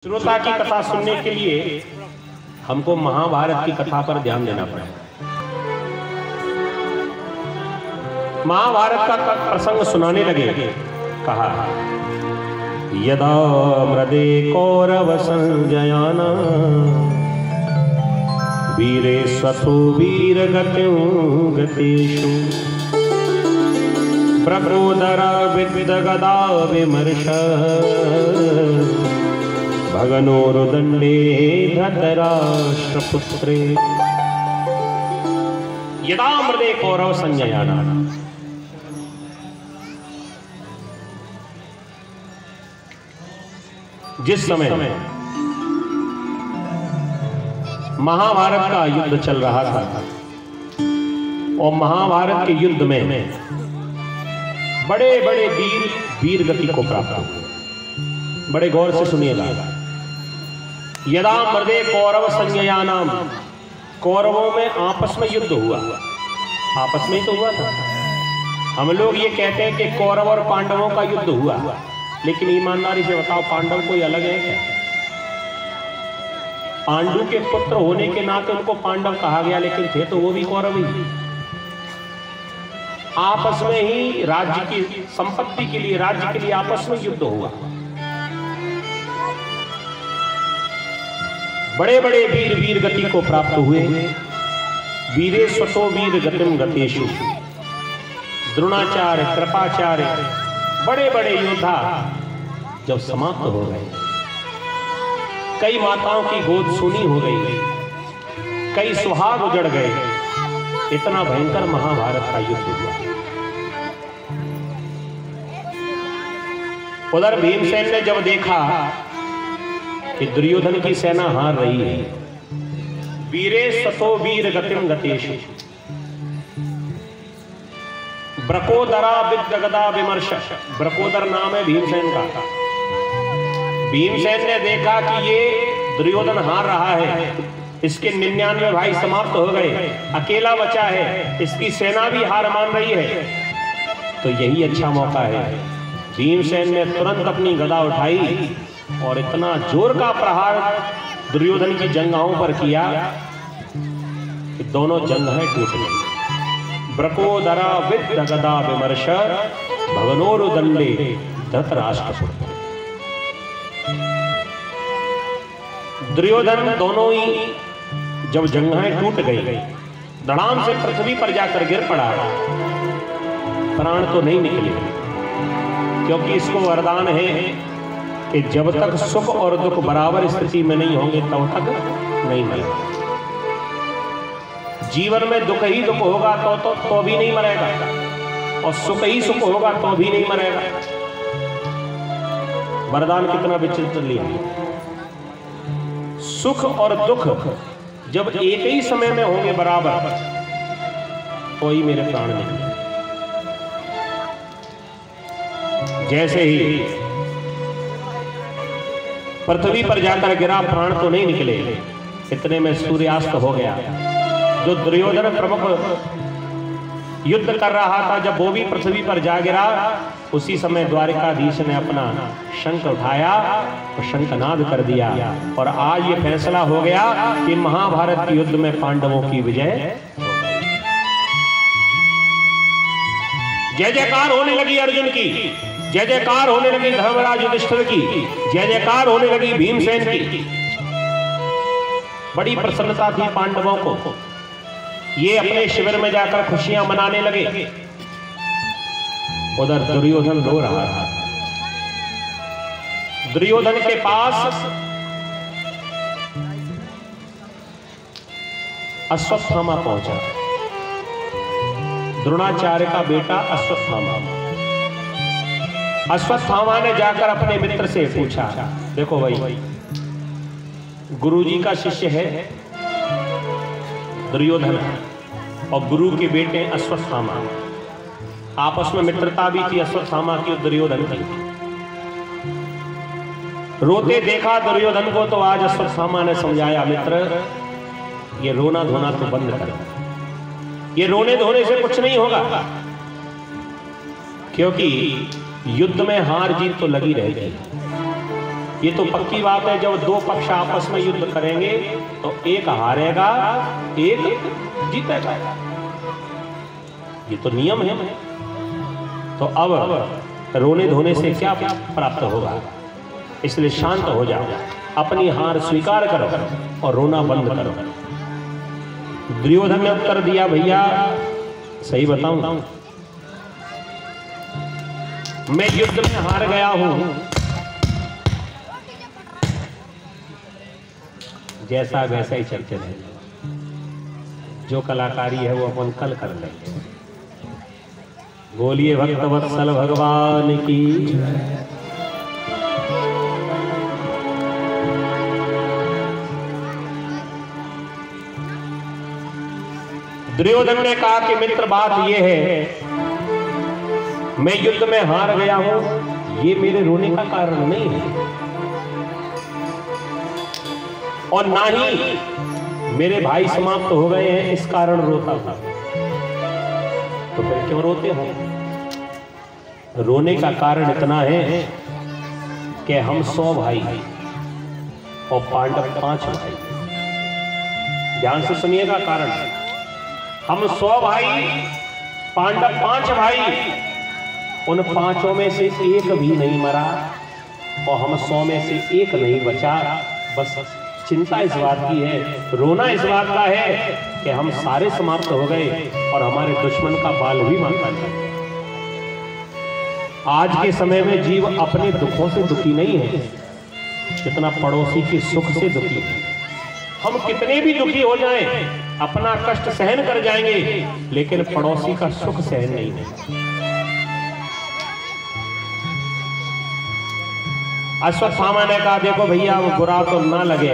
श्रोता की कथा सुनने के लिए हमको महाभारत की कथा पर ध्यान देना पड़ेगा। महाभारत का प्रसंग सुनाने लगे। कहा यदा मृदे कौरव संजयाना वीरे स्वतो वीर गतेषु प्रबोधरा विद्गदा विमर्श भगनोरुदंडे धृतराष्ट्रपुत्रे यदा मृदे कौरव संजयाना। जिस समय महाभारत का युद्ध चल रहा था और महाभारत के युद्ध में बड़े बड़े वीर गति को प्राप्त हुए। बड़े गौर से सुनिएगा। यदा मृदे कौरव संजयानाम, कौरवों में आपस में युद्ध हुआ। आपस में ही तो हुआ था। हम लोग ये कहते हैं कि कौरव और पांडवों का युद्ध हुआ, लेकिन ईमानदारी से बताओ पांडव कोई अलग है क्या? पांडु के पुत्र होने के नाते उनको पांडव कहा गया, लेकिन थे तो वो भी कौरव ही। आपस में ही राज्य की संपत्ति के लिए, राज्य के लिए आपस में युद्ध हुआ। बड़े बड़े वीर गति को प्राप्त हुए। वीरे स्वतो वीर गतिम गतेषु, द्रोणाचार्य, कृपाचार्य, बड़े बड़े योद्धा जब समाप्त हो गए, कई माताओं की गोद सूनी हो गई, कई सुहाग उजड़ गए। इतना भयंकर महाभारत का युद्ध हुआ। उधर भीमसेन ने जब देखा कि दुर्योधन की सेना हार रही है, वीरे स्वतो वीर गतिम गतेषु ब्रकोदरा विद्गदा विमर्श, ब्रकोदर नाम है भीमसेन का। भीमसेन ने देखा कि ये दुर्योधन हार रहा है, इसके 99 भाई समाप्त हो गए, अकेला बचा है, इसकी सेना भी हार मान रही है, तो यही अच्छा मौका है। भीमसेन ने तुरंत अपनी गदा उठाई और इतना जोर का प्रहार दुर्योधन की जंघाओं पर किया कि दोनों जंघें टूट गई। ब्रकोदरा विद्गदा विमर्श भगनोरुदंडे धृतराष्ट्रपुत्रे। दुर्योधन दोनों ही जब जंघें टूट गई, धड़ाम से पृथ्वी पर जाकर गिर पड़ा। प्राण तो नहीं निकले, क्योंकि इसको वरदान है कि जब तक सुख और दुख बराबर स्थिति में नहीं होंगे तब तक नहीं मरेगा। जीवन में दुख ही दुख होगा तो भी नहीं मरेगा, और सुख ही सुख होगा तो भी नहीं मरेगा। वरदान कितना विचित्र लिया। सुख और दुख जब एक ही समय में होंगे बराबर, तो ही मेरे प्राण निकले। जैसे ही पृथ्वी पर जाकर गिरा, प्राण तो नहीं निकले, इतने में सूर्यास्त हो गया। जो दुर्योधन प्रमुख युद्ध कर रहा था, जब वो भी पृथ्वी पर जा गिरा, उसी समय द्वारिकाधीश ने अपना शंख उठाया और शंखनाद कर दिया। और आज ये फैसला हो गया कि महाभारत के युद्ध में पांडवों की विजय। जय जयकार होने लगी अर्जुन की, जय जयकार होने लगी धर्मराज युधिष्ठिर की, जय जयकार होने लगी भीमसेन की। बड़ी प्रसन्नता थी पांडवों को। ये अपने शिविर में जाकर खुशियां मनाने लगे। उधर दुर्योधन रो रहा था। दुर्योधन के पास अश्वत्थामा पहुंचा, द्रोणाचार्य का बेटा अश्वत्थामा। अश्वत्थामा ने जाकर अपने मित्र से पूछा, देखो भाई, गुरुजी का शिष्य है दुर्योधन और गुरु के बेटे अश्वत्थामा। आपस में मित्रता भी थी अश्वत्थामा की और दुर्योधन की। रोते देखा दुर्योधन को तो आज अश्वत्थामा ने समझाया, मित्र ये रोना धोना तो बंद कर, ये रोने धोने से कुछ नहीं होगा, क्योंकि युद्ध में हार जीत तो लगी रहेगी। ये तो पक्की बात है, जब दो पक्ष आपस में युद्ध करेंगे तो एक हारेगा एक जीतेगा, ये तो नियम है। तो अब रोने धोने से क्या प्राप्त होगा, इसलिए शांत हो जाओ, अपनी हार स्वीकार करो और रोना बंद करो। दुर्योधन ने उत्तर दिया, भैया सही बताऊं, मैं युद्ध में हार गया हूं, जैसा वैसा ही चलते रहेंगे, जो कलाकारी है वो अपन कल कर लेंगे। बोलिए भक्तवत्सल भगवान की। दुर्योधन ने कहा कि मित्र बात यह है, मैं युद्ध में हार गया हूं, ये मेरे रोने का कारण नहीं है, और ना ही मेरे भाई समाप्त हो गए हैं इस कारण रोता था। तो फिर क्यों रोते हो? रोने का कारण इतना है कि हम 100 भाई और पांडव 5 भाई। ध्यान से सुनिएगा कारण, हम 100 भाई, पांडव 5 भाई, उन 5 में से एक भी नहीं मरा और हम 100 में से एक नहीं बचा। बस चिंता इस बात की है, रोना इस बात का है कि हम सारे समाप्त हो गए और हमारे दुश्मन का बाल भी मांगा जाए। आज के समय में जीव अपने दुखों से दुखी नहीं है जितना पड़ोसी के सुख से दुखी है। हम कितने भी दुखी हो जाएं, अपना कष्ट सहन कर जाएंगे, लेकिन पड़ोसी का सुख सहन नहीं है। अश्वत्थामा ने कहा, देखो भैया वो बुरा तो ना लगे,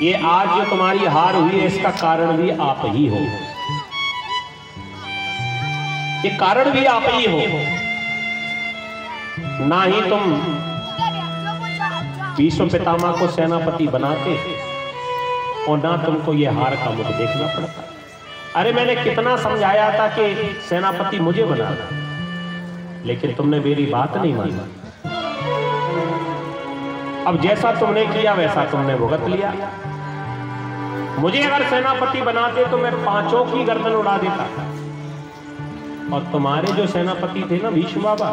ये आज जो तुम्हारी हार हुई है इसका कारण भी आप ही हो, ये कारण भी आप ही हो। ना ही तुम भीष्म पितामह को सेनापति बनाते और ना तुमको ये हार का मुख देखना पड़ता। अरे मैंने कितना समझाया था कि सेनापति मुझे बनाना, लेकिन तुमने मेरी बात नहीं मानी। अब जैसा तुमने किया वैसा तुमने भुगत लिया। मुझे अगर सेनापति बनाते तो मैं 5 की गर्दन उड़ा देता। और तुम्हारे जो सेनापति थे ना भीष्म बाबा,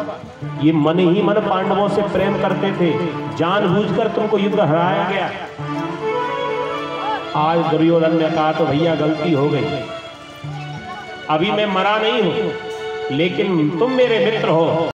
ये मन ही मन पांडवों से प्रेम करते थे, जानबूझकर तुमको युद्ध हराया गया। आज दुर्योधन ने कहा तो भैया गलती हो गई, अभी मैं मरा नहीं हूं, लेकिन तुम मेरे मित्र हो,